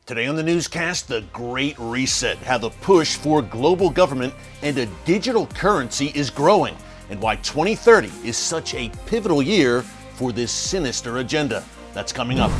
Today on the newscast, the Great Reset, how the push for global government and a digital currency is growing, and why 2030 is such a pivotal year for this sinister agenda. That's coming up.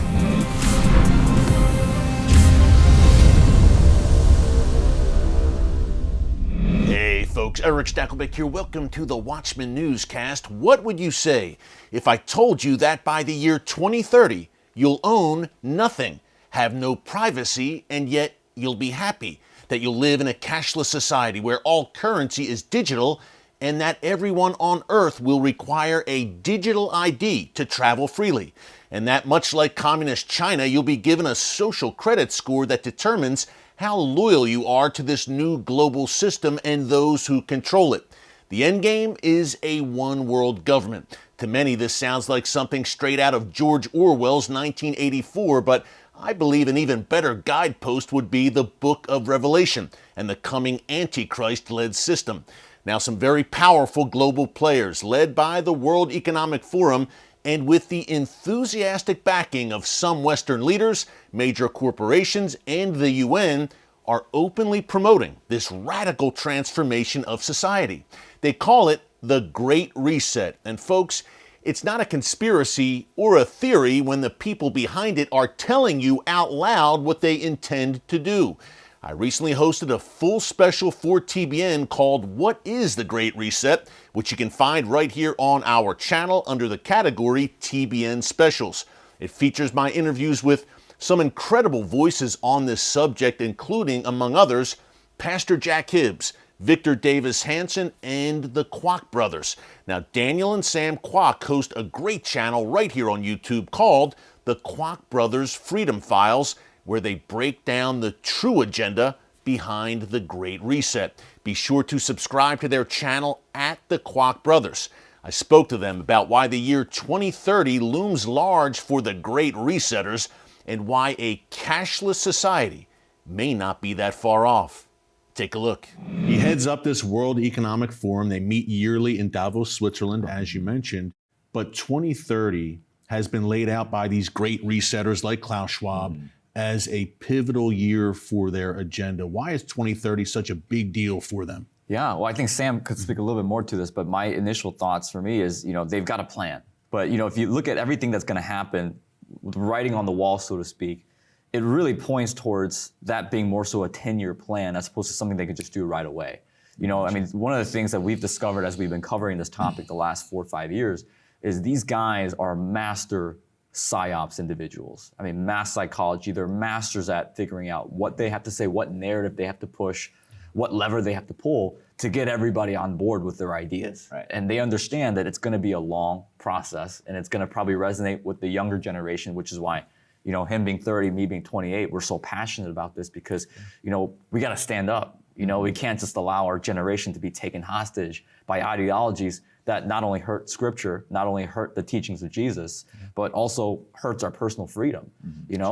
Hey folks, Erick Stakelbeck here. Welcome to the Watchman Newscast. What would you say if I told you that by the year 2030, you'll own nothing, have no privacy, and yet you'll be happy? That you'll live in a cashless society where all currency is digital, and that everyone on Earth will require a digital ID to travel freely. And that much like communist China, you'll be given a social credit score that determines how loyal you are to this new global system and those who control it. The end game is a one world government. To many, this sounds like something straight out of George Orwell's 1984, but I believe an even better guidepost would be the Book of Revelation and the coming Antichrist-led system. Now, some very powerful global players, led by the World Economic Forum and with the enthusiastic backing of some Western leaders, major corporations, and the UN, are openly promoting this radical transformation of society. They call it the Great Reset. And folks, it's not a conspiracy or a theory when the people behind it are telling you out loud what they intend to do. I recently hosted a full special for TBN called What is the Great Reset?, which you can find right here on our channel under the category TBN Specials. It features my interviews with some incredible voices on this subject, including, among others, Pastor Jack Hibbs, Victor Davis Hanson, and the Kwak brothers. Now, Daniel and Sam Kwak host a great channel right here on YouTube called the Kwak Brothers Freedom Files, where they break down the true agenda behind the Great Reset. Be sure to subscribe to their channel at the Kwak Brothers. I spoke to them about why the year 2030 looms large for the Great Resetters and why a cashless society may not be that far off. Take a look. He heads up this World Economic Forum. They meet yearly in Davos, Switzerland, as you mentioned. But 2030 has been laid out by these great resetters like Klaus Schwab as a pivotal year for their agenda. Why is 2030 such a big deal for them? Yeah, well, I think Sam could speak a little bit more to this, but my initial thoughts for me is, they've got a plan. But, if you look at everything that's going to happen, with writing on the wall, so to speak, it really points towards that being more so a 10-year plan as opposed to something they could just do right away. One of the things that we've discovered as we've been covering this topic the last 4 or 5 years is these guys are master psyops individuals. Mass psychology, they're masters at figuring out what they have to say, what narrative they have to push, what lever they have to pull to get everybody on board with their ideas. Right. And they understand that it's going to be a long process and it's going to probably resonate with the younger generation, which is why, him being 30, me being 28, we're so passionate about this because, we got to stand up. We can't just allow our generation to be taken hostage by ideologies that not only hurt scripture, not only hurt the teachings of Jesus, but also hurts our personal freedom,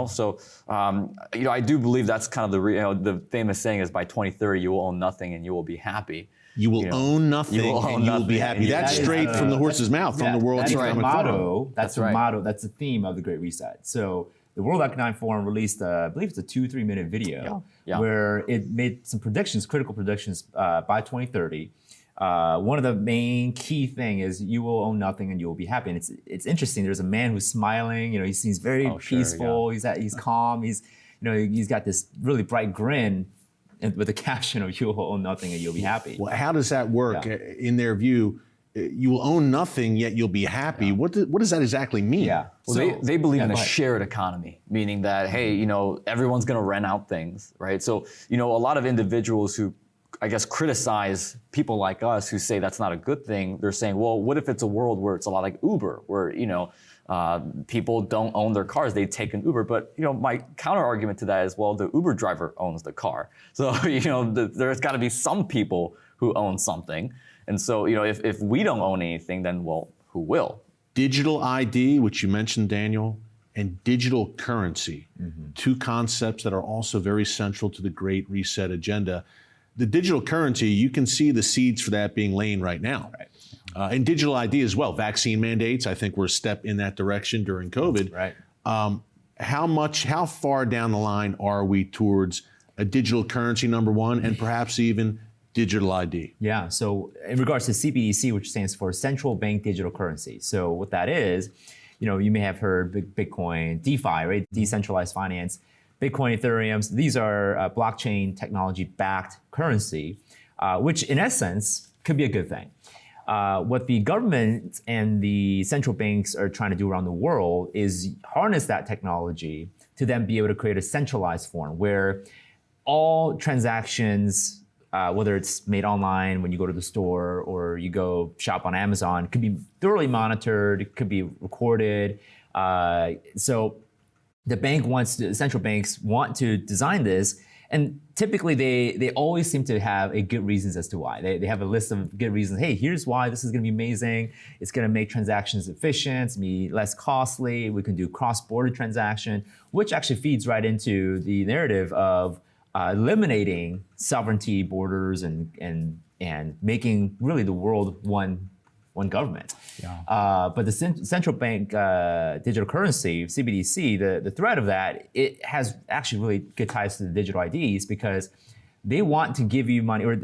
So, I do believe that's kind of the famous saying is by 2030, you will own nothing and you will be happy. You will own nothing and you will be happy. That's straight from the horse's mouth, from the World Economic Forum. That's the motto. That's the theme of the Great Reset. So the World Economic Forum released, I believe it's a 2-3 minute video where it made some predictions, critical predictions by 2030. One of the main key thing is you will own nothing and you will be happy. And it's interesting. There's a man who's smiling. He seems very peaceful. He's calm. He's got this really bright grin, and with the caption of "You will own nothing and you'll be happy." Well, how does that work in their view? You will own nothing yet you'll be happy. Yeah. What does that exactly mean? Yeah. Well, they believe in a shared economy, meaning that hey, everyone's going to rent out things, right? So a lot of individuals who I guess criticize people like us who say that's not a good thing. They're saying, well, what if it's a world where it's a lot like Uber, where people don't own their cars, they take an Uber. But my counter argument to that is, well, the Uber driver owns the car, so there's got to be some people who own something. And so if we don't own anything, then well, who will? Digital ID, which you mentioned, Daniel, and digital currency, two concepts that are also very central to the Great Reset agenda. The digital currency, you can see the seeds for that being laid right now. Right. And digital ID as well. Vaccine mandates, I think we're a step in that direction during COVID. Right. how far down the line are we towards a digital currency, number one, and perhaps even digital ID? Yeah, so in regards to CBDC, which stands for Central Bank Digital Currency. So what that is, you may have heard Bitcoin, DeFi, right? Decentralized finance. Bitcoin, Ethereum, these are blockchain technology-backed currency, which in essence could be a good thing. What the government and the central banks are trying to do around the world is harness that technology to then be able to create a centralized form where all transactions, whether it's made online when you go to the store or you go shop on Amazon, could be thoroughly monitored, it could be recorded. So the central banks want to design this, and typically they always seem to have a good reasons as to why. They have a list of good reasons. Hey, here's why this is gonna be amazing. It's gonna make transactions efficient, it's gonna be less costly, we can do cross-border transaction, which actually feeds right into the narrative of eliminating sovereignty borders and making really the world one government. Yeah. But the central bank digital currency, CBDC, the threat of that, it has actually really good ties to the digital IDs because they want to give you money, or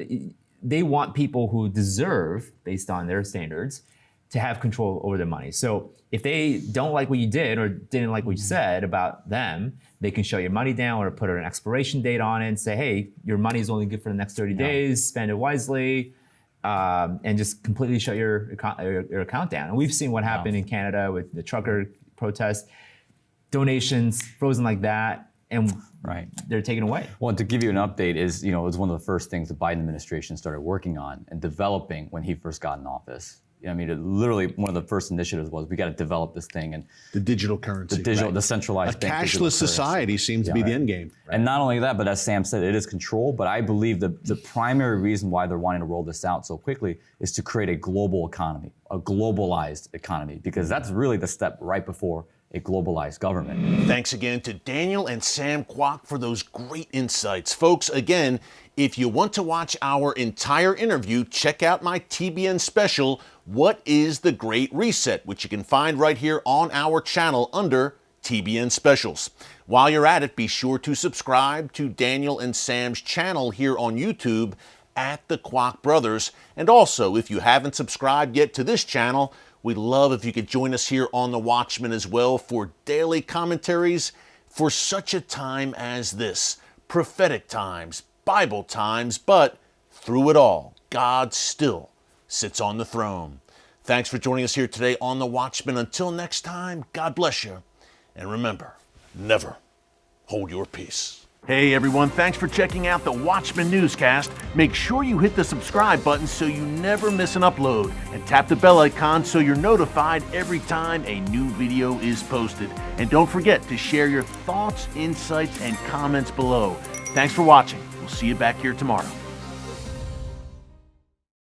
they want people who deserve, based on their standards, to have control over their money. So if they don't like what you did or didn't like what you said about them, they can shut your money down or put an expiration date on it and say, hey, your money is only good for the next 30 days, spend it wisely, and just completely shut your account down. And we've seen what happened in Canada with the trucker protest, donations frozen like that, and they're taken away. Well, to give you an update is, it was one of the first things the Biden administration started working on and developing when he first got in office. I mean, literally one of the first initiatives was we got to develop this thing, and the digital currency, the centralized a cashless society seems to be the end game. And not only that, but as Sam said, it is control. But I believe the primary reason why they're wanting to roll this out so quickly is to create a global economy, a globalized economy, because that's really the step right before a globalized government. Thanks again to Daniel and Sam Kwak for those great insights. Folks, again, if you want to watch our entire interview, check out my TBN special, What is the Great Reset?, which you can find right here on our channel under TBN Specials. While you're at it, be sure to subscribe to Daniel and Sam's channel here on YouTube at the Kwak Brothers. And also, if you haven't subscribed yet to this channel, we'd love if you could join us here on The Watchman as well for daily commentaries for such a time as this. Prophetic times, Bible times, but through it all, God still sits on the throne. Thanks for joining us here today on The Watchman. Until next time, God bless you. And remember, never hold your peace. Hey everyone, thanks for checking out the Watchman Newscast. Make sure you hit the subscribe button so you never miss an upload, and tap the bell icon so you're notified every time a new video is posted. And don't forget to share your thoughts, insights, and comments below. Thanks for watching. We'll see you back here tomorrow.